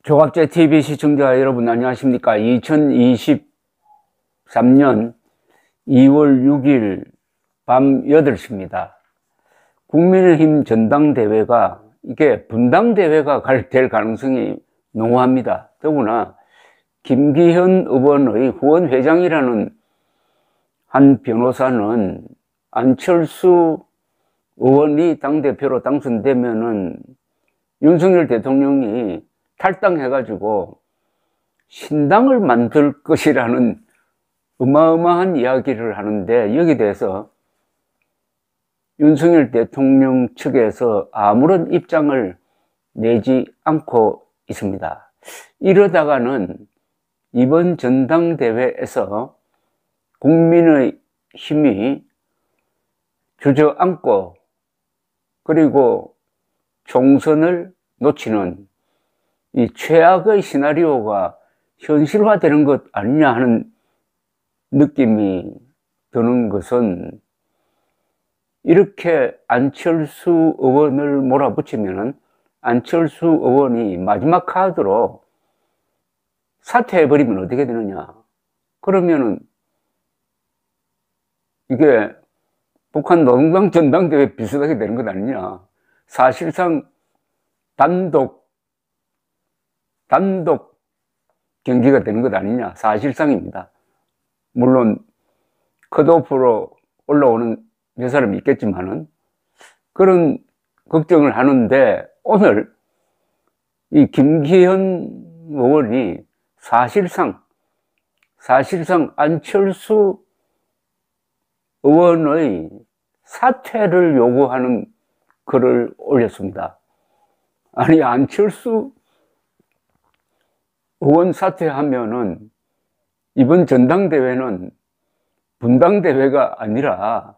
조갑제 TV 시청자 여러분 안녕하십니까? 2023년 2월 6일 밤 8시입니다. 국민의힘 전당대회가 이게 분당대회가 될 가능성이 농후합니다. 더구나 김기현 의원의 후원회장이라는 한 변호사는 안철수 의원이 당대표로 당선되면은 윤석열 대통령이 탈당해가지고 신당을 만들 것이라는 어마어마한 이야기를 하는데, 여기에 대해서 윤석열 대통령 측에서 아무런 입장을 내지 않고 있습니다. 이러다가는 이번 전당대회에서 국민의 힘이 주저앉고 그리고 총선을 놓치는 이 최악의 시나리오가 현실화되는 것 아니냐 하는 느낌이 드는 것은, 이렇게 안철수 의원을 몰아붙이면은 안철수 의원이 마지막 카드로 사퇴해버리면 어떻게 되느냐. 그러면은 이게 북한 노동당 전당대회 비슷하게 되는 것 아니냐. 사실상 단독 경기가 되는 것 아니냐. 사실상입니다. 물론 컷오프로 올라오는 몇 사람이 있겠지만은 그런 걱정을 하는데, 오늘 이 김기현 의원이 사실상 안철수 의원의 사퇴를 요구하는 글을 올렸습니다. 아니, 안철수 의원 사퇴하면은 이번 전당대회는 분당대회가 아니라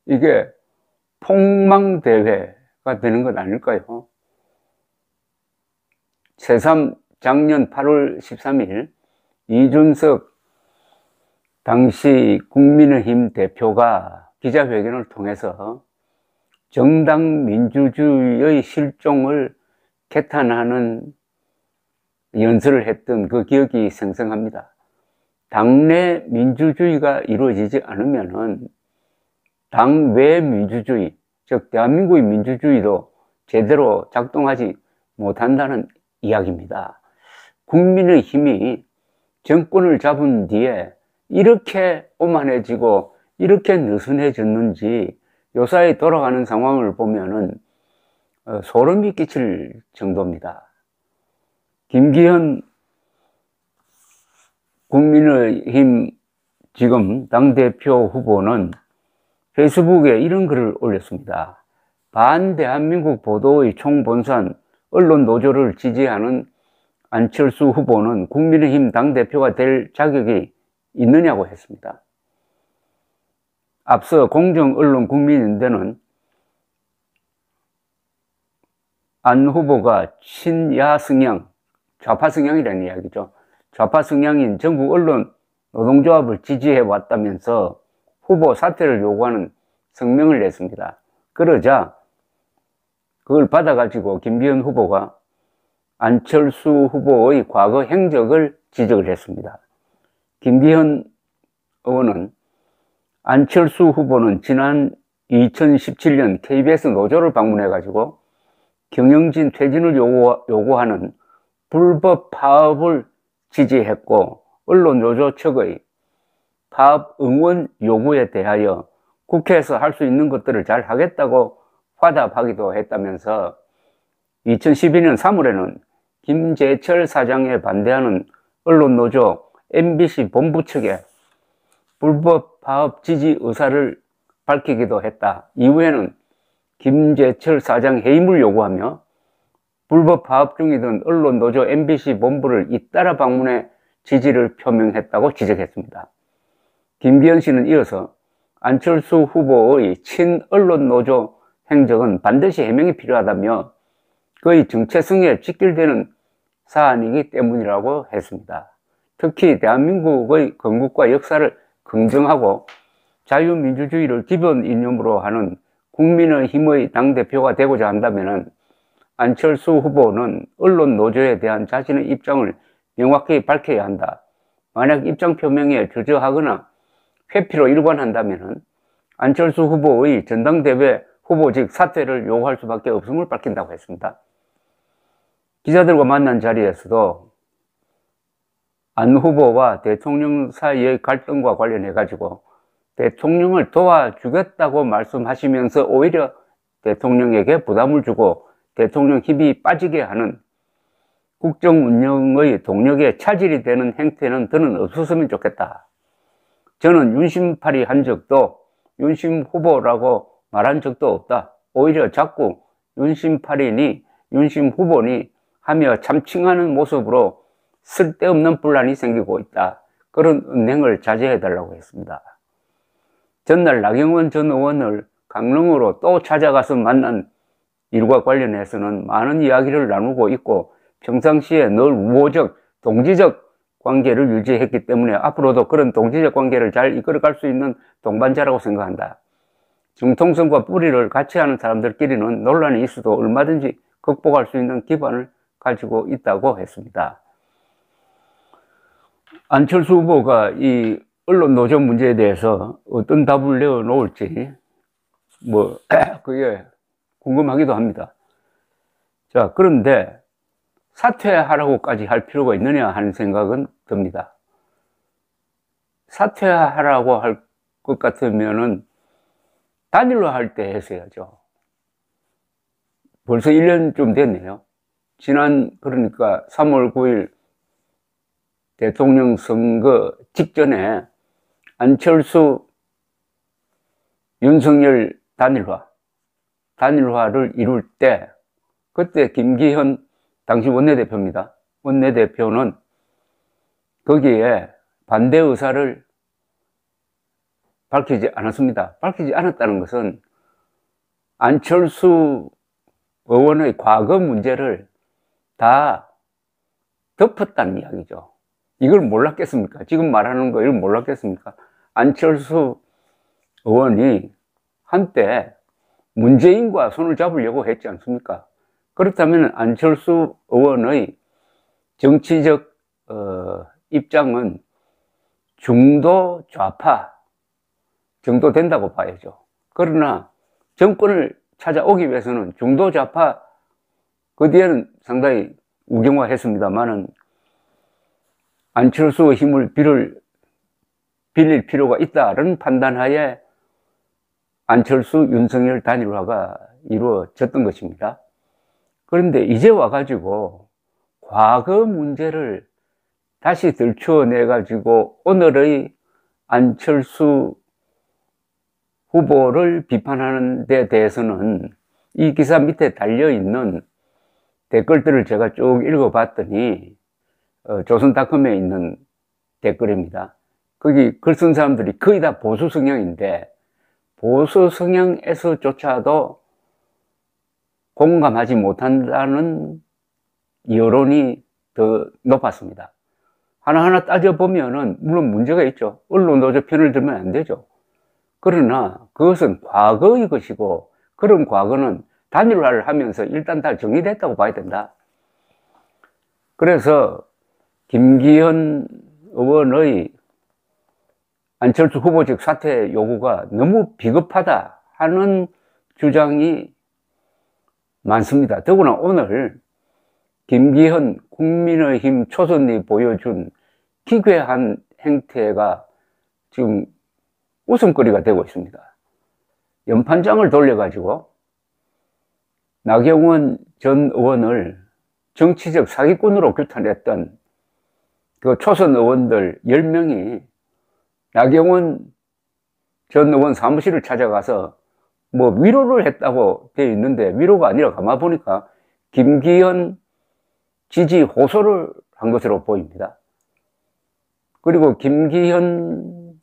이게 폭망대회가 되는 것 아닐까요? 새삼 작년 8월 13일 이준석 당시 국민의힘 대표가 기자회견을 통해서 정당 민주주의의 실종을 개탄하는 연설을 했던 그 기억이 생생합니다. 당내 민주주의가 이루어지지 않으면은 당외 민주주의, 즉 대한민국의 민주주의도 제대로 작동하지 못한다는 이야기입니다. 국민의힘이 정권을 잡은 뒤에 이렇게 오만해지고 이렇게 느슨해졌는지 요사이 돌아가는 상황을 보면은 소름이 끼칠 정도입니다. 김기현 국민의힘 지금 당대표 후보는 페이스북에 이런 글을 올렸습니다. 반대한민국 보도의 총본산 언론 노조를 지지하는 안철수 후보는 국민의힘 당대표가 될 자격이 있느냐고 했습니다. 앞서 공정언론국민연대는 안 후보가 친야 성향, 좌파 성향이라는 이야기죠. 좌파 성향인 전국 언론 노동조합을 지지해 왔다면서 후보 사퇴를 요구하는 성명을 냈습니다. 그러자 그걸 받아가지고 김기현 후보가 안철수 후보의 과거 행적을 지적을 했습니다. 김기현 의원은 안철수 후보는 지난 2017년 KBS 노조를 방문해가지고 경영진 퇴진을 요구하는 불법 파업을 지지했고, 언론 노조 측의 파업 응원 요구에 대하여 국회에서 할 수 있는 것들을 잘 하겠다고 화답하기도 했다면서 2012년 3월에는 김재철 사장에 반대하는 언론 노조 MBC 본부 측에 불법 파업 지지 의사를 밝히기도 했다. 이후에는 김재철 사장 해임을 요구하며 불법 파업 중이던 언론 노조 MBC 본부를 잇따라 방문해 지지를 표명했다고 지적했습니다. 김기현 씨는 이어서 안철수 후보의 친언론 노조 행적은 반드시 해명이 필요하다며 그의 정체성에 직결되는 사안이기 때문이라고 했습니다. 특히 대한민국의 건국과 역사를 긍정하고 자유민주주의를 기본 이념으로 하는 국민의힘의 당대표가 되고자 한다면 안철수 후보는 언론 노조에 대한 자신의 입장을 명확히 밝혀야 한다. 만약 입장 표명에 저조하거나 회피로 일관한다면 안철수 후보의 전당대회 후보직 사퇴를 요구할 수밖에 없음을 밝힌다고 했습니다. 기자들과 만난 자리에서도 안 후보와 대통령 사이의 갈등과 관련해 가지고 대통령을 도와주겠다고 말씀하시면서 오히려 대통령에게 부담을 주고 대통령 힘이 빠지게 하는 국정 운영의 동력에 차질이 되는 행태는 더는 없었으면 좋겠다. 저는 윤심팔이 한 적도 윤심 후보라고 말한 적도 없다. 오히려 자꾸 윤심팔이니 윤심 후보니 하며 참칭하는 모습으로 쓸데없는 분란이 생기고 있다. 그런 은행을 자제해달라고 했습니다. 전날 나경원 전 의원을 강릉으로 또 찾아가서 만난 일과 관련해서는 많은 이야기를 나누고 있고 평상시에 늘 우호적, 동지적 관계를 유지했기 때문에 앞으로도 그런 동지적 관계를 잘 이끌어갈 수 있는 동반자라고 생각한다. 정통성과 뿌리를 같이 하는 사람들끼리는 논란이 있어도 얼마든지 극복할 수 있는 기반을 가지고 있다고 했습니다. 안철수 후보가 이 언론 노조 문제에 대해서 어떤 답을 내어놓을지 그게 궁금하기도 합니다. 자, 그런데 사퇴하라고까지 할 필요가 있느냐 하는 생각은 듭니다. 사퇴하라고 할 것 같으면은 단일로 할 때 했어야죠. 벌써 1년쯤 됐네요. 그러니까 3월 9일 대통령 선거 직전에 안철수, 윤석열 단일화를 이룰 때 그때 김기현 당시 원내대표입니다. 원내대표는 거기에 반대 의사를 밝히지 않았습니다. 밝히지 않았다는 것은 안철수 의원의 과거 문제를 다 덮었다는 이야기죠. 이걸 몰랐겠습니까? 지금 말하는 거 이걸 몰랐겠습니까? 안철수 의원이 한때 문재인과 손을 잡으려고 했지 않습니까? 그렇다면 안철수 의원의 정치적 입장은 중도 좌파 정도 된다고 봐야죠. 그러나 정권을 찾아오기 위해서는 중도 좌파 그 뒤에는 상당히 우경화했습니다만은 안철수의 힘을 빌릴 필요가 있다는 판단하에 안철수, 윤석열 단일화가 이루어졌던 것입니다. 그런데 이제 와가지고 과거 문제를 다시 들추어내가지고 오늘의 안철수 후보를 비판하는 데 대해서는 이 기사 밑에 달려있는 댓글들을 제가 쭉 읽어봤더니 조선닷컴에 있는 댓글입니다. 거기 글 쓴 사람들이 거의 다 보수 성향인데 보수 성향에서조차도 공감하지 못한다는 여론이 더 높았습니다. 하나하나 따져보면은 물론 문제가 있죠. 언론 노조 편을 들면 안 되죠. 그러나 그것은 과거의 것이고 그런 과거는 단일화를 하면서 일단 다 정리됐다고 봐야 된다. 그래서 김기현 의원의 안철수 후보직 사퇴 요구가 너무 비겁하다 하는 주장이 많습니다. 더구나 오늘 김기현 국민의힘 초선이 보여준 기괴한 행태가 지금 웃음거리가 되고 있습니다. 연판장을 돌려가지고 나경원 전 의원을 정치적 사기꾼으로 규탄했던 그 초선 의원들 10명이 나경원 전 의원 사무실을 찾아가서 위로를 했다고 되어 있는데 위로가 아니라 가만 보니까 김기현 지지 호소를 한 것으로 보입니다. 그리고 김기현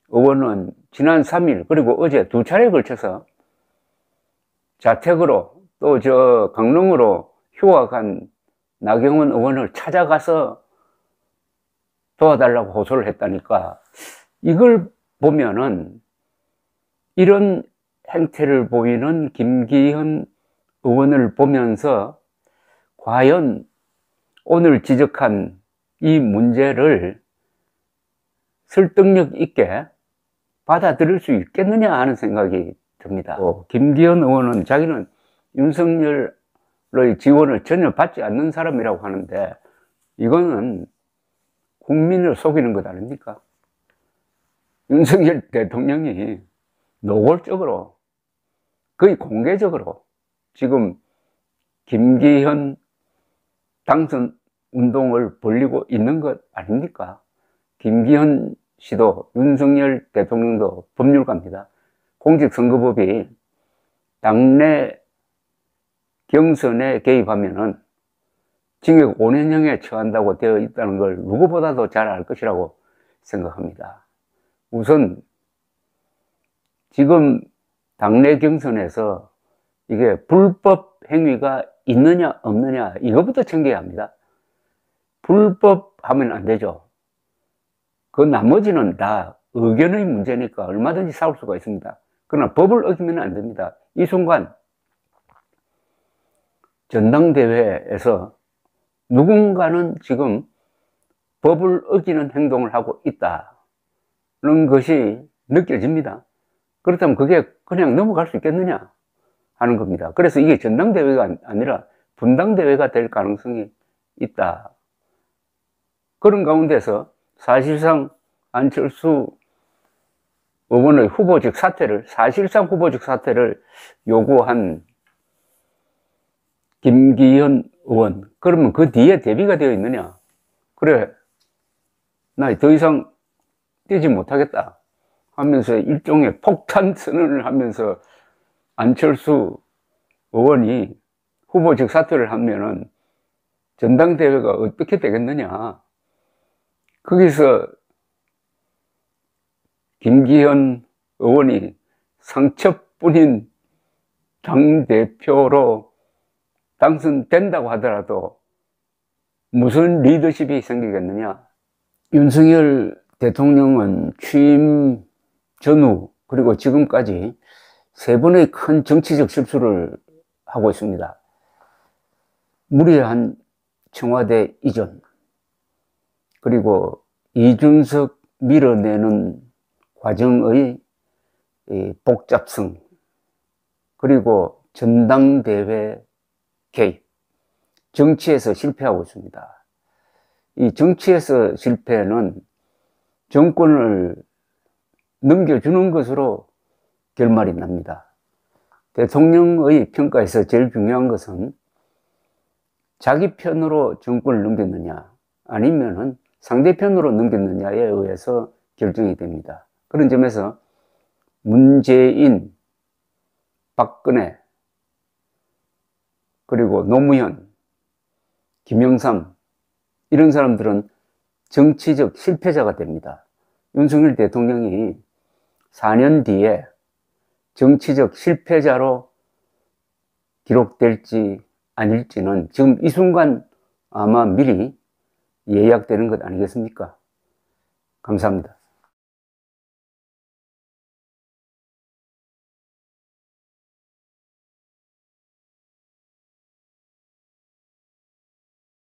의원은 지난 3일 그리고 어제 2차례에 걸쳐서 자택으로 또 강릉으로 휴학한 나경원 의원을 찾아가서 도와달라고 호소를 했다니까 이걸 보면은 이런 행태를 보이는 김기현 의원을 보면서 과연 오늘 지적한 이 문제를 설득력 있게 받아들일 수 있겠느냐 하는 생각이 듭니다. 김기현 의원은 자기는 윤석열의 지원을 전혀 받지 않는 사람이라고 하는데 이거는 국민을 속이는 것 아닙니까? 윤석열 대통령이 노골적으로 거의 공개적으로 지금 김기현 당선 운동을 벌이고 있는 것 아닙니까? 김기현 씨도 윤석열 대통령도 법률가입니다. 공직선거법이 당내 경선에 개입하면은 징역 5년형에 처한다고 되어 있다는 걸 누구보다도 잘 알 것이라고 생각합니다. 우선 지금 당내 경선에서 이게 불법 행위가 있느냐 없느냐 이것부터 챙겨야 합니다. 불법하면 안 되죠. 그 나머지는 다 의견의 문제니까 얼마든지 싸울 수가 있습니다. 그러나 법을 어기면 안 됩니다. 이 순간 전당대회에서 누군가는 지금 법을 어기는 행동을 하고 있다는 것이 느껴집니다. 그렇다면 그게 그냥 넘어갈 수 있겠느냐 하는 겁니다. 그래서 이게 전당대회가 아니라 분당대회가 될 가능성이 있다. 그런 가운데서 사실상 안철수 의원의 후보직 사퇴를, 사실상 후보직 사퇴를 요구한 김기현 의원, 그러면 그 뒤에 대비가 되어 있느냐? 그래, 나 더 이상 뛰지 못하겠다 하면서 일종의 폭탄 선언을 하면서 안철수 의원이 후보직 사퇴를 하면은 전당대회가 어떻게 되겠느냐? 거기서 김기현 의원이 상처뿐인 당대표로 당선된다고 하더라도 무슨 리더십이 생기겠느냐? 윤석열 대통령은 취임 전후 그리고 지금까지 3번의 큰 정치적 실수를 하고 있습니다. 무리한 청와대 이전, 그리고 이준석 밀어내는 과정의 복잡성, 그리고 전당대회 개입, 정치에서 실패하고 있습니다. 이 정치에서 실패는 정권을 넘겨주는 것으로 결말이 납니다. 대통령의 평가에서 제일 중요한 것은 자기 편으로 정권을 넘겼느냐 아니면은 상대편으로 넘겼느냐에 의해서 결정이 됩니다. 그런 점에서 문재인, 박근혜, 그리고 노무현, 김영삼 이런 사람들은 정치적 실패자가 됩니다. 윤석열 대통령이 4년 뒤에 정치적 실패자로 기록될지 아닐지는 지금 이 순간 아마 미리 예약되는 것 아니겠습니까? 감사합니다.